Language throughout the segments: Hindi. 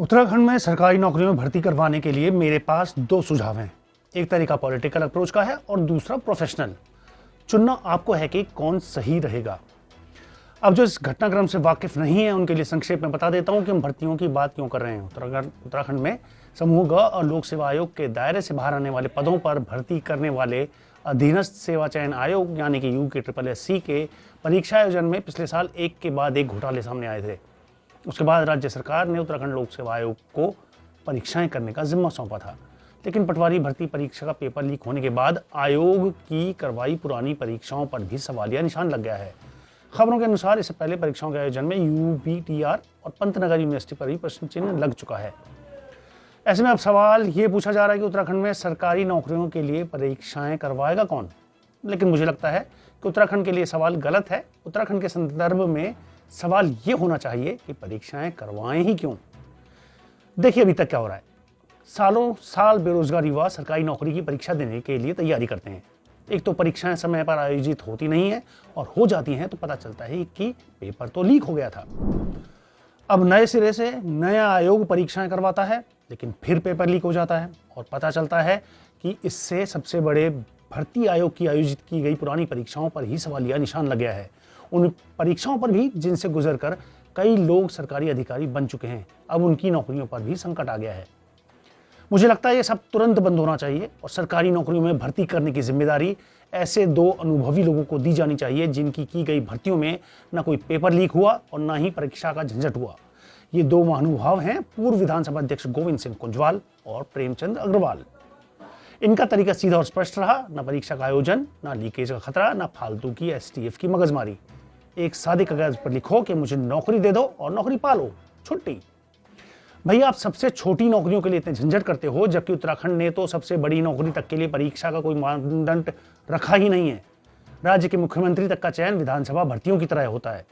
उत्तराखंड में सरकारी नौकरियों में भर्ती करवाने के लिए मेरे पास दो सुझाव हैं। एक तरीका पॉलिटिकल अप्रोच का है और दूसरा प्रोफेशनल। चुनना आपको है कि कौन सही रहेगा। अब जो इस घटनाक्रम से वाकिफ नहीं है उनके लिए संक्षेप में बता देता हूं कि हम भर्तियों की बात क्यों कर रहे हैं। उत्तराखंड में समूह ग और लोक सेवा आयोग के दायरे से बाहर आने वाले पदों पर भर्ती करने वाले अधीनस्थ सेवा चयन आयोग यानी कि UKSSC के परीक्षा आयोजन में पिछले साल एक के बाद एक घोटाले सामने आए थे। उसके बाद राज्य सरकार ने उत्तराखंड लोक सेवा आयोग को परीक्षाएं करने का जिम्मा सौंपा था, लेकिन पटवारी भर्ती परीक्षा का पेपर लीक होने के बाद आयोग की करवाई पुरानी परीक्षाओं पर भी सवालिया निशान लग गया है। खबरों के अनुसार इससे पहले परीक्षाओं के आयोजन में UBTR और पंतनगर यूनिवर्सिटी पर भी प्रश्न चिन्ह लग चुका है। ऐसे में अब सवाल ये पूछा जा रहा है कि उत्तराखंड में सरकारी नौकरियों के लिए परीक्षाएं करवाएगा कौन। लेकिन मुझे लगता है कि उत्तराखंड के लिए सवाल गलत है। उत्तराखंड के संदर्भ में सवाल ये होना चाहिए कि परीक्षाएं करवाएं ही क्यों। देखिए अभी तक क्या हो रहा है। सालों साल बेरोजगार युवा सरकारी नौकरी की परीक्षा देने के लिए तैयारी करते हैं। एक तो परीक्षाएं समय पर आयोजित होती नहीं है और हो जाती हैं तो पता चलता है कि पेपर तो लीक हो गया था। अब नए सिरे से नया आयोग परीक्षाएं करवाता है, लेकिन फिर पेपर लीक हो जाता है और पता चलता है कि इससे सबसे बड़े भर्ती आयोग की आयोजित की गई पुरानी परीक्षाओं पर ही सवालिया निशान लग गया है। उन परीक्षाओं पर भी जिनसे गुजरकर कई लोग सरकारी अधिकारी बन चुके हैं, अब उनकी नौकरियों पर भी संकट आ गया है। मुझे लगता है ये सब तुरंत बंद होना चाहिए और सरकारी नौकरियों में भर्ती करने की जिम्मेदारी ऐसे दो अनुभवी लोगों को दी जानी चाहिए जिनकी की गई भर्तियों में न कोई पेपर लीक हुआ और न ही परीक्षा का झंझट हुआ। ये दो महानुभाव हैं पूर्व विधानसभा अध्यक्ष गोविंद सिंह कुंजवाल और प्रेमचंद अग्रवाल। इनका तरीका सीधा और स्पष्ट रहा। न परीक्षा का आयोजन, न लीकेज का खतरा, न फालतू की STF की मगजमारी। एक सादे कागज पर लिखो कि मुझे नौकरी दे दो और नौकरी पालो, छुट्टी। भैया आप सबसे छोटी नौकरियों के लिए इतने झंझट करते हो, जबकि उत्तराखंड ने तो सबसे बड़ी नौकरी तक के लिए परीक्षा का कोई मानदंड रखा ही नहीं है। राज्य के मुख्यमंत्री तक का चयन विधानसभा भर्तियों की तरह होता है।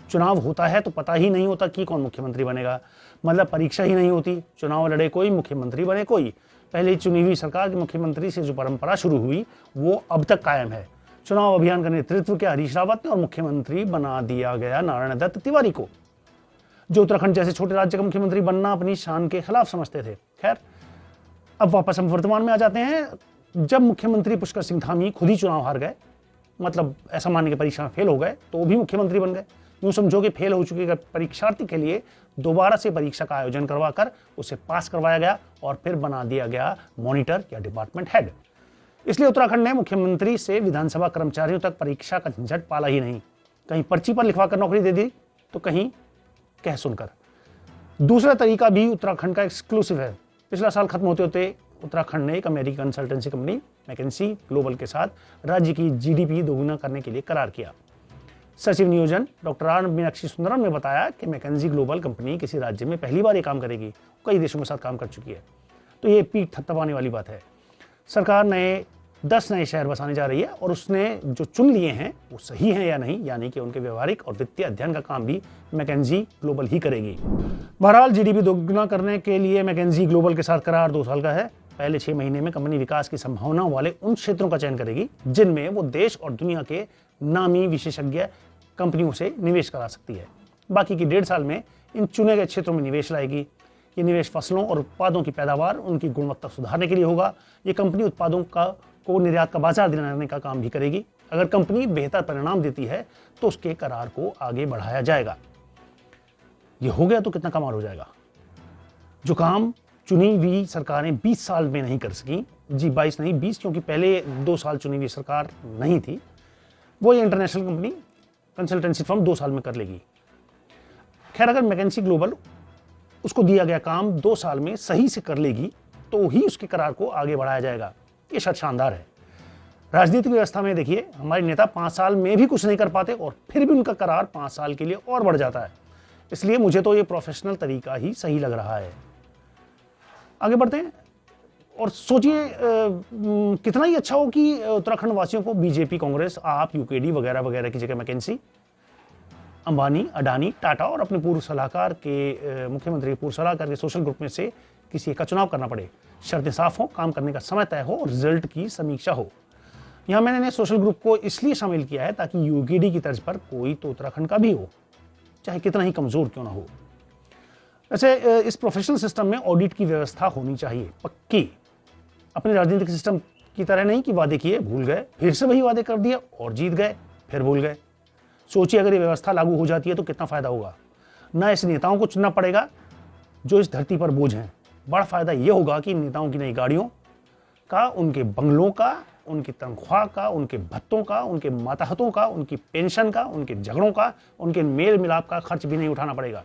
चुनाव होता है तो पता ही नहीं होता कि कौन मुख्यमंत्री बनेगा। मतलब परीक्षा ही नहीं होती, चुनाव लड़े कोई, मुख्यमंत्री बने कोई। पहले चुनी हुई सरकार के मुख्यमंत्री से जो परंपरा शुरू हुई वो अब तक कायम है। चुनाव अभियान का नेतृत्व किया हरीश रावत ने और मुख्यमंत्री बना दिया गया नारायण दत्त तिवारी को, जो उत्तराखंड जैसे छोटे राज्य का मुख्यमंत्री बनना अपनी शान के खिलाफ समझते थे। खैर, अब वापस हम वर्तमान में आ जाते हैं। जब मुख्यमंत्री पुष्कर सिंह धामी खुद ही चुनाव हार गए, मतलब ऐसा मानने की परीक्षा में फेल हो गए, तो वो भी मुख्यमंत्री बन गए। यूं समझो कि फेल हो चुके परीक्षार्थी के लिए दोबारा से परीक्षा का आयोजन करवाकर उसे पास करवाया गया और फिर बना दिया गया मॉनिटर या डिपार्टमेंट हेड। इसलिए उत्तराखंड ने मुख्यमंत्री से विधानसभा कर्मचारियों तक परीक्षा का झंझट पाला ही नहीं। कहीं पर्ची पर लिखवाकर नौकरी दे दी तो कहीं कह सुनकर। दूसरा तरीका भी उत्तराखंड का एक्सक्लूसिव है। पिछला साल खत्म होते होते उत्तराखंड ने एक अमेरिकी कंसल्टेंसी कंपनी मैकेंजी ग्लोबल के साथ राज्य की GDP दोगुना करने के लिए करार किया। सचिव नियोजन डॉक्टर R मीनाक्षी सुंदरम ने बताया कि मैकेंजी ग्लोबल कंपनी किसी राज्य में पहली बार ये काम करेगी, कई देशों के साथ काम कर चुकी है, तो ये पीठ थपथपाने वाली बात है। सरकार 10 नए शहर बसाने जा रही है और उसने जो चुन लिए हैं वो सही हैं या नहीं, यानी कि उनके व्यवहारिक और वित्तीय अध्ययन का काम भी मैकेंजी ग्लोबल ही करेगी। बहरहाल GDP दोगुना करने के लिए मैकेंजी ग्लोबल के साथ करार 2 साल का है। पहले 6 महीने में कंपनी विकास की संभावना वाले उन क्षेत्रों का चयन करेगी जिनमें वो देश और दुनिया के नामी विशेषज्ञ कंपनियों से निवेश करा सकती है। बाकी की 1.5 साल में इन चुने गए क्षेत्रों में निवेश लाएगी। ये निवेश फसलों और उत्पादों की पैदावार, उनकी गुणवत्ता सुधारने के लिए होगा। ये कंपनी उत्पादों को निर्यात का बाजार दिलाने का काम भी करेगी। अगर कंपनी बेहतर परिणाम देती है तो उसके करार को आगे बढ़ाया जाएगा। ये हो गया तो कितना कमाल हो जाएगा। जो काम चुनी हुई सरकारें 20 साल में नहीं कर सकी, जी 22 नहीं 20, क्योंकि पहले 2 साल चुनी हुई सरकार नहीं थी, वो ये इंटरनेशनल कंपनी कंसल्टेंसी फर्म 2 साल में कर लेगी। खैर, अगर मैकेंजी ग्लोबल उसको दिया गया काम 2 साल में सही से कर लेगी तो ही उसके करार को आगे बढ़ाया जाएगा। ये शायद शानदार है। राजनीतिक व्यवस्था में देखिए, हमारे नेता 5 साल में भी कुछ नहीं कर पाते और फिर भी उनका करार 5 साल के लिए और बढ़ जाता है। इसलिए मुझे तो ये प्रोफेशनल तरीका ही सही लग रहा है। आगे बढ़ते हैं और सोचिए कितना ही अच्छा हो कि उत्तराखंड वासियों को BJP, कांग्रेस, आप, UKD वगैरह वगैरह की जगह मैकेंजी, अंबानी, अडानी, टाटा और अपने पूर्व सलाहकार के मुख्यमंत्री पूर्व सलाहकार के सोशल ग्रुप में से किसी का चुनाव करना पड़े। शर्तें साफ हो, काम करने का समय तय हो और रिजल्ट की समीक्षा हो। यहाँ मैंने सोशल ग्रुप को इसलिए शामिल किया है ताकि UKD की तर्ज पर कोई तो उत्तराखंड का भी हो, चाहे कितना ही कमजोर क्यों ना हो। वैसे इस प्रोफेशनल सिस्टम में ऑडिट की व्यवस्था होनी चाहिए पक्की। अपने राजनीतिक सिस्टम की तरह नहीं कि वादे किए भूल गए, फिर से वही वादे कर दिए और जीत गए फिर भूल गए। सोचिए अगर ये व्यवस्था लागू हो जाती है तो कितना फायदा होगा। ना ऐसे नेताओं को चुनना पड़ेगा जो इस धरती पर बोझ हैं। बड़ा फायदा ये होगा कि इन नेताओं की नई गाड़ियों का, उनके बंगलों का, उनकी तनख्वाह का, उनके भत्तों का, उनके मातहतों का, उनकी पेंशन का, उनके झगड़ों का, उनके मेल मिलाप का खर्च भी नहीं उठाना पड़ेगा।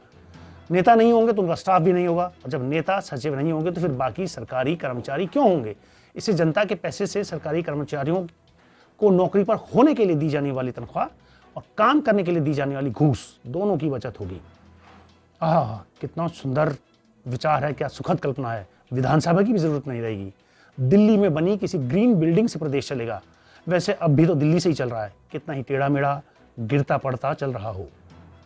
नेता नहीं होंगे तो उनका स्टाफ भी नहीं होगा, और जब नेता सचिव नहीं होंगे तो फिर बाकी सरकारी कर्मचारी क्यों होंगे। इससे जनता के पैसे से सरकारी कर्मचारियों को नौकरी पर होने के लिए दी जाने वाली तनख्वाह और काम करने के लिए दी जाने वाली घूस, दोनों की बचत होगी। कितना सुंदर विचार है, क्या सुखद कल्पना है। विधानसभा की भी जरूरत नहीं रहेगी। दिल्ली में बनी किसी ग्रीन बिल्डिंग से प्रदेश चलेगा। वैसे अब भी तो दिल्ली से ही चल रहा है, कितना ही टेढ़ा मेढ़ा गिरता पड़ता चल रहा हो।